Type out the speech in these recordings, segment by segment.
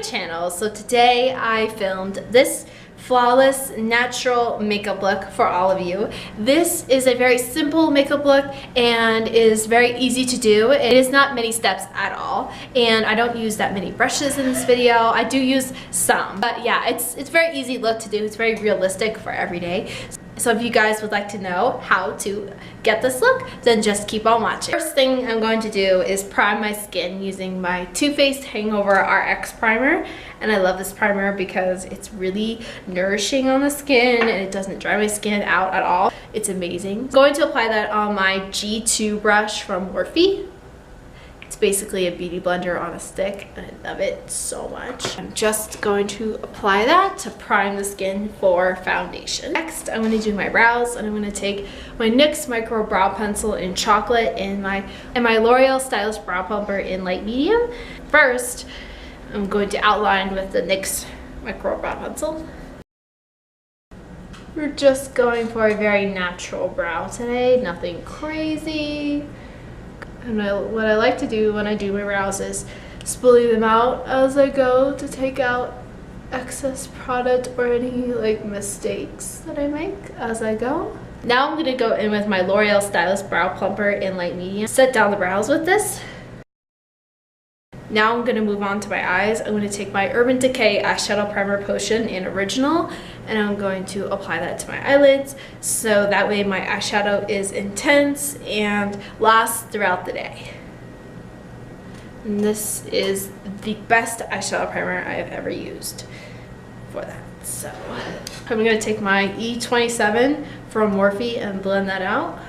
channel. So today I filmed this flawless natural makeup look for all of you. This is a very simple makeup look and is very easy to do. It is not many steps at all, and I don't use that many brushes in this video. I do use some, but yeah, it's a very easy look to do. It's very realistic for every day. So if you guys would like to know how to get this look, then just keep on watching. First thing I'm going to do is prime my skin using my Too Faced Hangover RX primer. And I love this primer because it's really nourishing on the skin and it doesn't dry my skin out at all. It's amazing. I'm going to apply that on my G2 brush from Morphe. It's basically a beauty blender on a stick and I love it so much. I'm just going to apply that to prime the skin for foundation. Next, I'm going to do my brows, and I'm going to take my NYX Micro Brow Pencil in chocolate and my L'Oreal Stylist Brow Plumper in light medium. First, I'm going to outline with the NYX Micro Brow Pencil. We're just going for a very natural brow today, nothing crazy. And what I like to do when I do my brows is spoolie them out as I go to take out excess product or any like mistakes that I make as I go. Now I'm going to go in with my L'Oreal Stylist Brow Plumper in light medium. Set down the brows with this. Now I'm going to move on to my eyes. I'm going to take my Urban Decay Eyeshadow Primer Potion in Original, and I'm going to apply that to my eyelids so that way my eyeshadow is intense and lasts throughout the day. And this is the best eyeshadow primer I've ever used for that. So I'm going to take my E27 from Morphe and blend that out.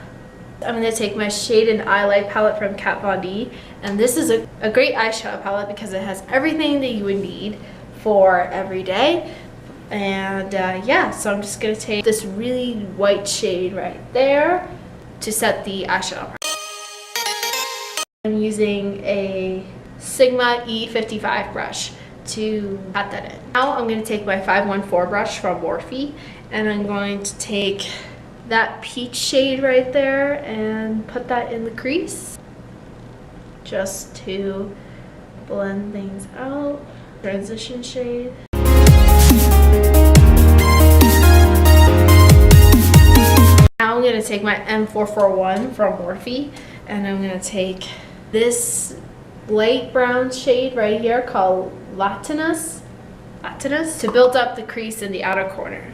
I'm going to take my Shade and Highlight palette from Kat Von D, and this is a great eyeshadow palette because it has everything that you would need for every day. And yeah, so I'm just going to take this really white shade right there to set the eyeshadow. I'm using a Sigma E55 brush to pat that in. Now I'm going to take my 514 brush from Morphe, and I'm going to take that peach shade right there and put that in the crease just to blend things out. Transition shade. Now I'm going to take my M441 from Morphe, and I'm going to take this light brown shade right here called Latinus to build up the crease in the outer corner,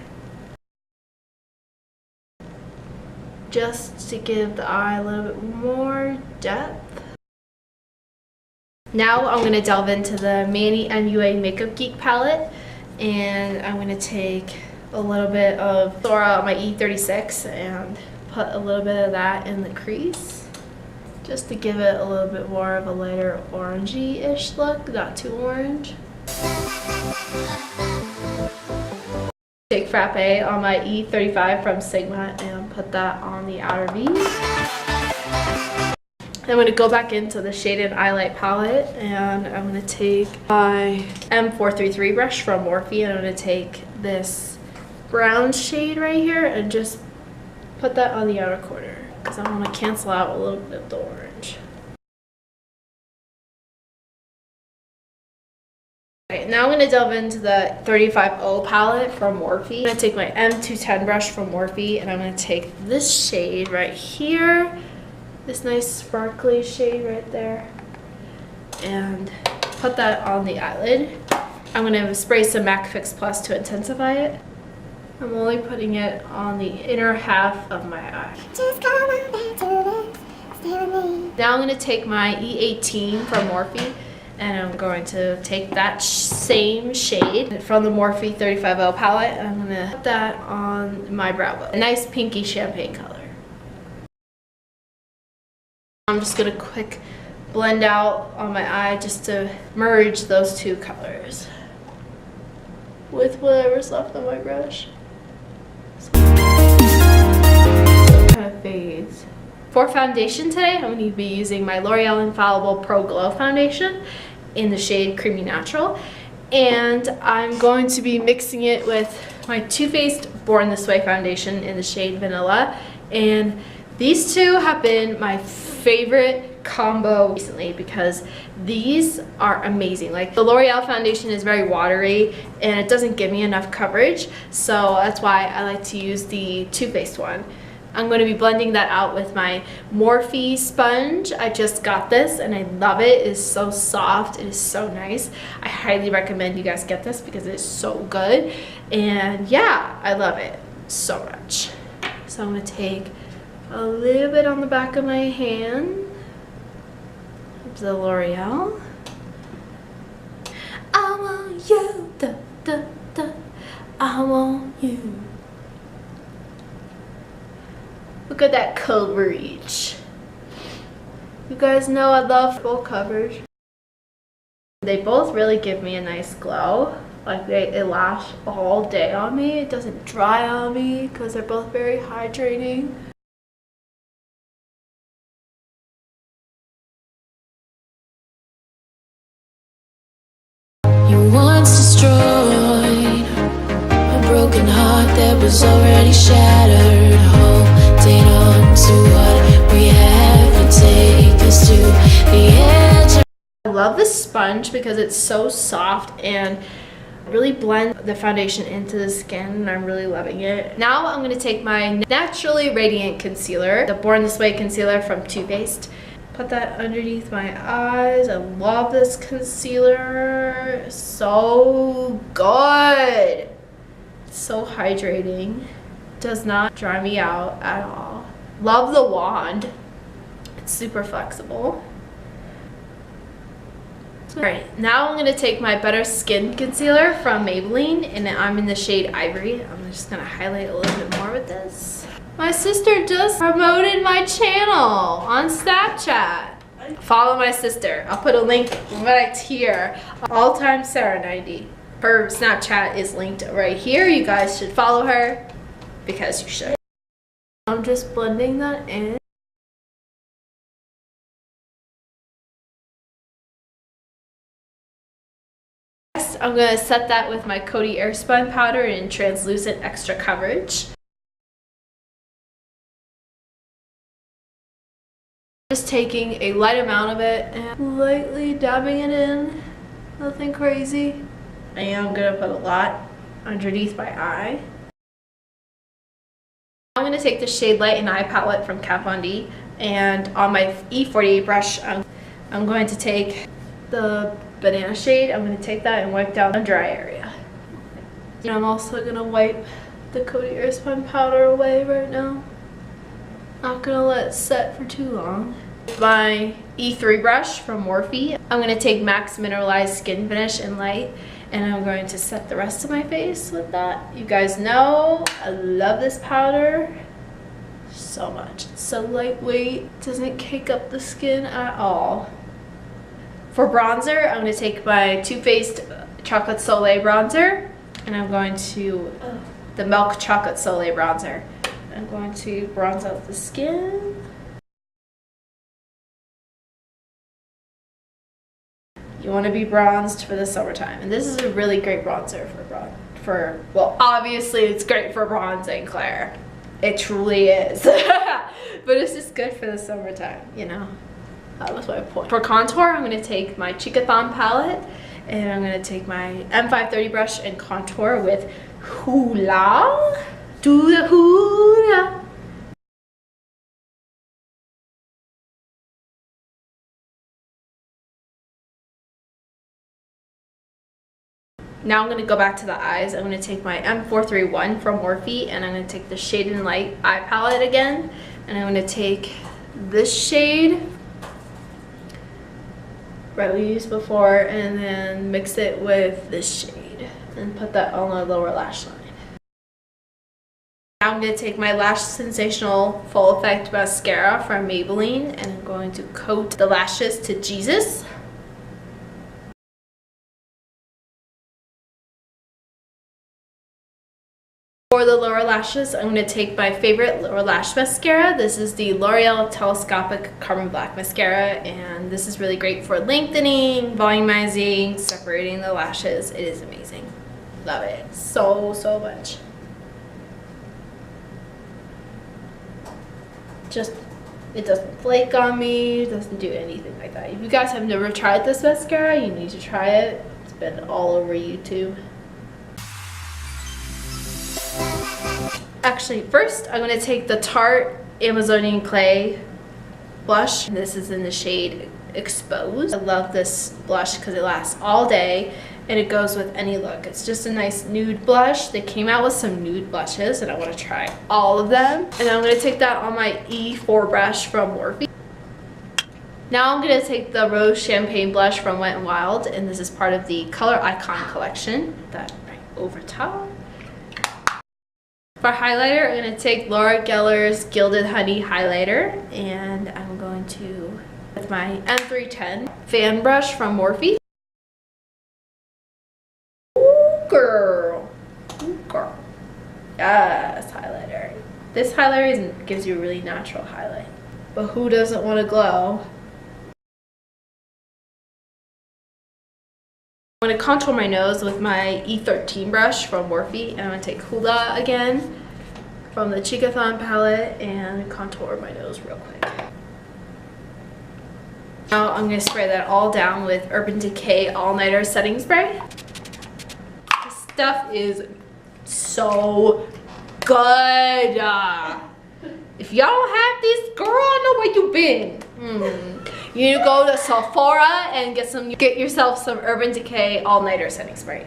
just to give the eye a little bit more depth. Now I'm going to delve into the MannyMua Makeup Geek palette, and I'm going to take a little bit of Thora on my E36 and put a little bit of that in the crease, just to give it a little bit more of a lighter orangey-ish look, not too orange. Take Frappe on my E35 from Sigma and put that on the outer V. I'm going to go back into the Shade and Highlight palette, and I'm going to take my M433 brush from Morphe, and I'm going to take this brown shade right here and just put that on the outer corner because I want to cancel out a little bit of the orange. Right, now I'm going to delve into the 35O palette from Morphe. I'm going to take my M210 brush from Morphe, and I'm going to take this shade right here, this nice sparkly shade right there, and put that on the eyelid. I'm going to spray some MAC Fix Plus to intensify it. I'm only putting it on the inner half of my eye. Now I'm going to take my E18 from Morphe, and I'm going to take that same shade from the Morphe 35O palette, and I'm going to put that on my brow bone. A nice pinky champagne color. I'm just going to quick blend out on my eye just to merge those two colors with whatever's left on my brush. So it kind of fades. For foundation today, I'm going to be using my L'Oreal Infallible Pro Glow Foundation in the shade Creamy Natural, and I'm going to be mixing it with my Too Faced Born This Way foundation in the shade Vanilla, and these two have been my favorite combo recently because these are amazing. Like the L'Oreal foundation is very watery and it doesn't give me enough coverage, so that's why I like to use the Too Faced one. I'm going to be blending that out with my Morphe sponge. I just got this and I love it. It is so soft. It is so nice. I highly recommend you guys get this because it is so good. And yeah, I love it so much. So I'm going to take a little bit on the back of my hand of the L'Oreal. I want you, da, da, da. I want you. Look at that coverage. You guys know I love full coverage. They both really give me a nice glow. Like they last all day on me. It doesn't dry on me because they're both very hydrating. You once destroyed a broken heart that was already shattered. Holding on to what we have and take us to the edge. I love this sponge because it's so soft and really blend the foundation into the skin, and I'm really loving it. Now I'm going to take my Naturally Radiant Concealer, the Born This Way concealer from Too Faced. Put that underneath my eyes. I love this concealer. So good. It's so hydrating. Does not dry me out at all. Love the wand. It's super flexible. Alright, now I'm going to take my Better Skin Concealer from Maybelline, and I'm in the shade Ivory. I'm just going to highlight a little bit more with this. My sister just promoted my channel on Snapchat. Follow my sister. I'll put a link right here. All-time Sarah90. Her Snapchat is linked right here. You guys should follow her because you should. I'm just blending that in. I'm going to set that with my Coty Airspun powder in translucent extra coverage. Just taking a light amount of it and lightly dabbing it in. Nothing crazy. And I'm going to put a lot underneath my eye. I'm going to take the shade Light and Eye palette from Kat Von D, and on my E48 brush I'm going to take the banana shade. I'm going to take that and wipe down the dry area. And I'm also going to wipe the Coty Airspun powder away right now. Not going to let it set for too long. My E3 brush from Morphe. I'm going to take Max Mineralized Skin Finish in Light, and I'm going to set the rest of my face with that. You guys know I love this powder so much. It's so lightweight, doesn't cake up the skin at all. For bronzer, I'm going to take my Too Faced Chocolate Soleil bronzer, and I'm going to the Milk Chocolate Soleil bronzer. I'm going to bronze out the skin. You want to be bronzed for the summertime, and this is a really great bronzer well, obviously it's great for bronzing, Claire. It truly is. But it's just good for the summertime, you know. That was my point. For contour, I'm going to take my Cheekathon palette, and I'm going to take my M530 brush and contour with Hoola. Do the Hoola. Now I'm going to go back to the eyes. I'm going to take my M431 from Morphe, and I'm going to take the Shade and Light eye palette again, and I'm going to take this shade that we used before, and then mix it with this shade and put that on the lower lash line. Now I'm going to take my Lash Sensational Full Effect Mascara from Maybelline, and I'm going to coat the lashes to Jesus. For the lower lashes, I'm going to take my favorite lower lash mascara. This is the L'Oreal Telescopic Carbon Black Mascara, and this is really great for lengthening, volumizing, separating the lashes. It is amazing. Love it so much. Just It doesn't flake on me, it doesn't do anything like that. If you guys have never tried this mascara, you need to try it. It's been all over YouTube. Actually, first I'm going to take the Tarte Amazonian Clay blush. This is in the shade Exposed. I love this blush because it lasts all day and it goes with any look. It's just a nice nude blush. They came out with some nude blushes and I want to try all of them. And I'm going to take that on my E4 brush from Morphe. Now I'm going to take the Rose Champagne blush from Wet n Wild, and this is part of the Color Icon collection. That right over top. For highlighter, I'm going to take Laura Gellar's Gilded Honey highlighter, and I'm going to, with my M310 fan brush from Morphe. Ooh, girl. Ooh, girl. Yes, highlighter. This highlighter gives you a really natural highlight. But who doesn't want to glow? I'm going to contour my nose with my E13 brush from Morphe, and I'm going to take Hoola again from the Cheekathon palette and contour my nose real quick. Now I'm going to spray that all down with Urban Decay All Nighter Setting Spray. This stuff is so good. If y'all don't have this, girl, I know where you been. You need to go to Sephora and get yourself some Urban Decay All Nighter Setting Spray.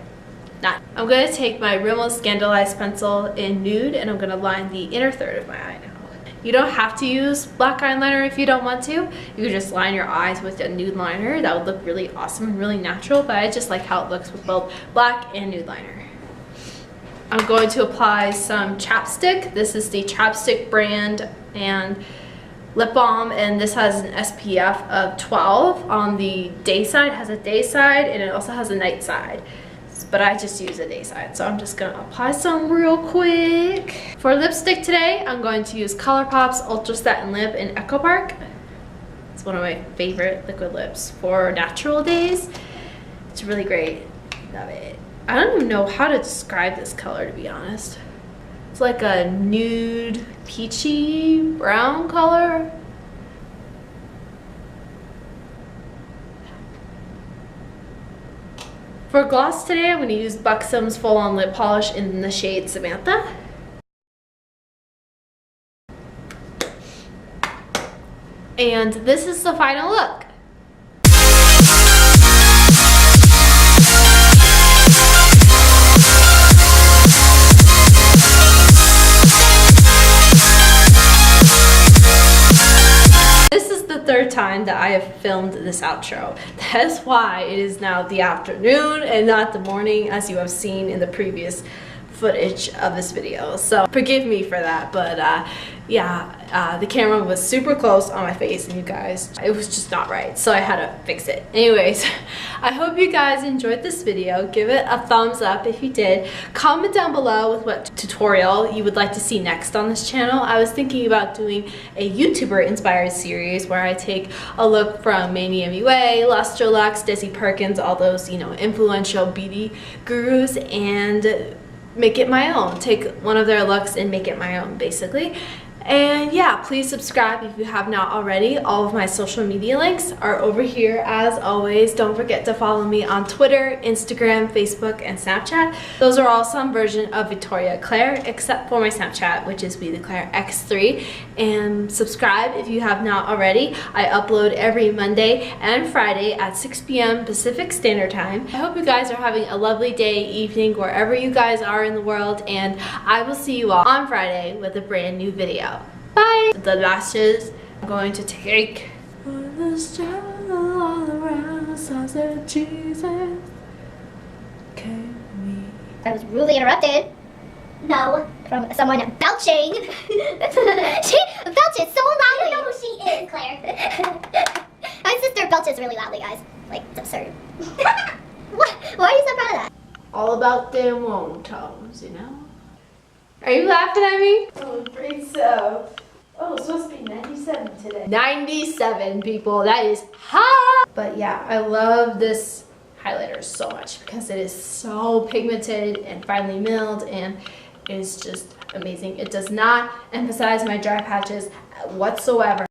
Now, I'm going to take my Rimmel Scandaleyes pencil in Nude, and I'm going to line the inner third of my eye now. You don't have to use black eyeliner if you don't want to. You can just line your eyes with a nude liner. That would look really awesome and really natural, but I just like how it looks with both black and nude liner. I'm going to apply some chapstick. This is the Chapstick brand and lip balm, and this has an SPF of 12. On the day side, it has a day side, and it also has a night side. But I just use a day side, so I'm just gonna apply some real quick. For lipstick today, I'm going to use ColourPop's Ultra Satin Lip in Echo Park. It's one of my favorite liquid lips for natural days. It's really great. Love it. I don't even know how to describe this color, to be honest. It's like a nude, peachy brown color. For gloss today, I'm going to use Buxom's Full On Lip Polish in the shade Samantha. And this is the final look. Third time that I have filmed this outro. That's why it is now the afternoon and not the morning, as you have seen in the previous footage of this video. So forgive me for that, but yeah, the camera was super close on my face, and you guys, it was just not right, so I had to fix it. Anyways, I hope you guys enjoyed this video. Give it a thumbs up if you did. Comment down below with what tutorial you would like to see next on this channel. I was thinking about doing a YouTuber inspired series where I take a look from MannyMua, Luster Lux, Desi Perkins, all those, you know, influential beauty gurus, and make it my own. Take one of their looks and make it my own, basically. And yeah, please subscribe if you have not already. All of my social media links are over here as always. Don't forget to follow me on Twitter, Instagram, Facebook, and Snapchat. Those are all some version of Victoria Claire, except for my Snapchat, which is Be The Claire X3. And subscribe if you have not already. I upload every Monday and Friday at 6 p.m. Pacific Standard Time. I hope you guys are having a lovely day, evening, wherever you guys are in the world, and I will see you all on Friday with a brand new video. Bye! The lashes I'm going to take. All around, sausage, Jesus. I was rudely interrupted. No, from someone belching. She belches so loudly. I don't know who she is, Claire. My sister belches really loudly, guys. Like, it's absurd. What? Why are you so proud of that? All about them wontons, you know? Are you laughing at me? Oh, great stuff. Oh, it's supposed to be 97 today. 97, people. That is hot. But yeah, I love this highlighter so much because it is so pigmented and finely milled, and it is just amazing. It does not emphasize my dry patches whatsoever.